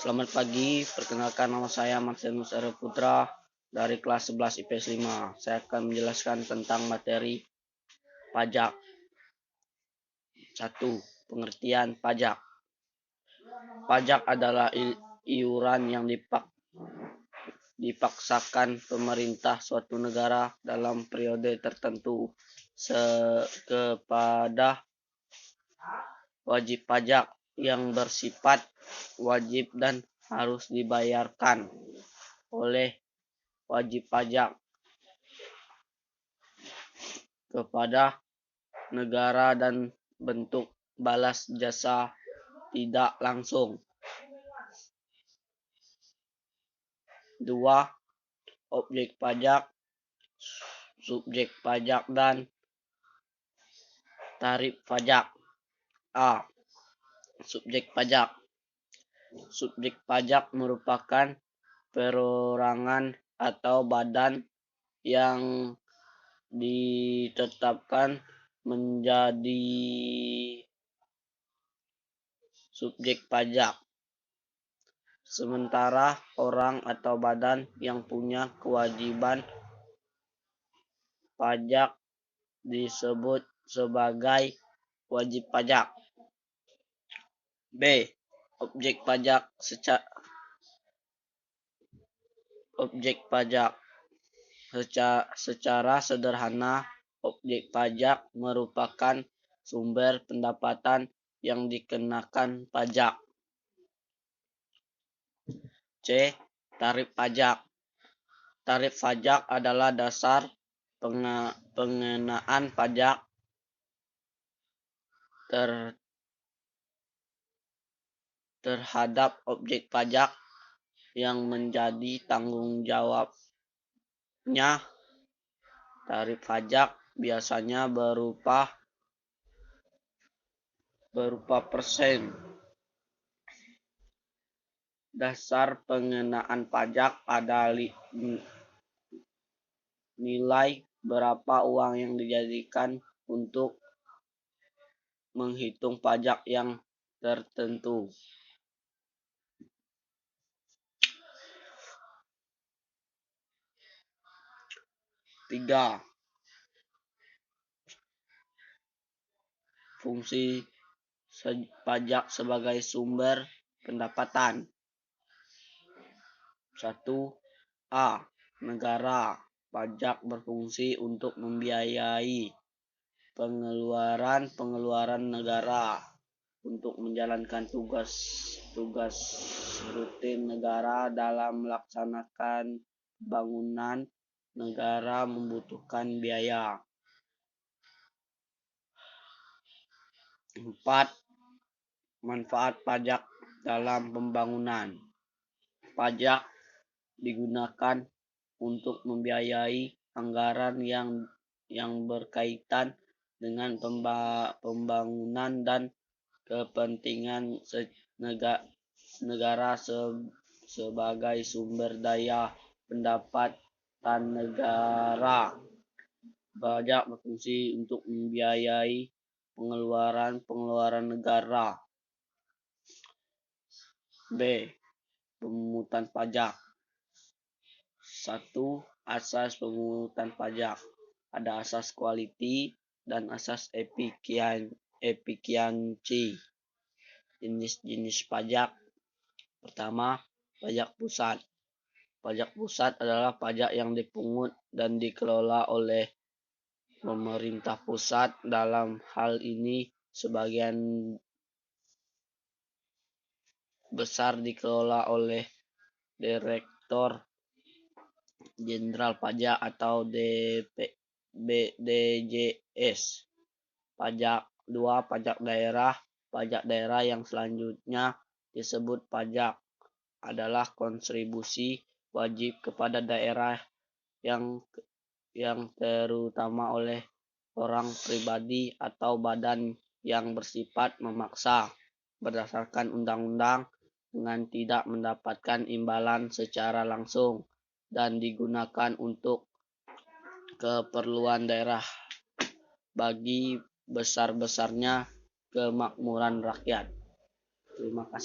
Selamat pagi, perkenalkan nama saya Martinus R. Putra dari kelas 11 IPS 5. Saya akan menjelaskan tentang materi pajak. 1. Pengertian pajak. Pajak adalah iuran yang dipaksakan pemerintah suatu negara dalam periode tertentu kepada wajib pajak yang bersifat wajib dan harus dibayarkan oleh wajib pajak kepada negara dan bentuk balas jasa tidak langsung. 2. Objek pajak, subjek pajak, dan tarif pajak. A. Subjek pajak. Subjek pajak merupakan perorangan atau badan yang ditetapkan menjadi subjek pajak, sementara orang atau badan yang punya kewajiban pajak disebut sebagai wajib pajak. B. Objek pajak. Secara sederhana, objek pajak merupakan sumber pendapatan yang dikenakan pajak. C. Tarif pajak. Tarif pajak adalah dasar pengenaan pajak terhadap objek pajak yang menjadi tanggung jawabnya. Tarif pajak biasanya berupa persen. Dasar pengenaan pajak pada nilai berapa uang yang dijadikan untuk menghitung pajak yang tertentu. Tiga. Fungsi pajak sebagai sumber pendapatan. 1. A. Negara. Pajak berfungsi untuk membiayai pengeluaran negara untuk menjalankan tugas rutin negara. Dalam melaksanakan bangunan, negara membutuhkan biaya. 4. Manfaat pajak dalam pembangunan. Pajak digunakan untuk membiayai anggaran yang berkaitan dengan pembangunan dan kepentingan negara sebagai sumber daya pendapatan negara. Pajak berfungsi untuk membiayai pengeluaran negara. B. Pemungutan pajak. 1. Asas pemungutan pajak. Ada asas quality dan asas efisiensi. Jenis-jenis pajak. Pertama, pajak pusat. Pajak pusat adalah pajak yang dipungut dan dikelola oleh pemerintah pusat. Dalam hal ini, sebagian besar dikelola oleh Direktur Jenderal Pajak atau DJS. Pajak 2. Pajak daerah. Pajak daerah yang selanjutnya disebut pajak adalah kontribusi wajib kepada daerah yang terutama oleh orang pribadi atau badan yang bersifat memaksa berdasarkan undang-undang dengan tidak mendapatkan imbalan secara langsung dan digunakan untuk keperluan daerah bagi besar-besarnya kemakmuran rakyat. Terima kasih.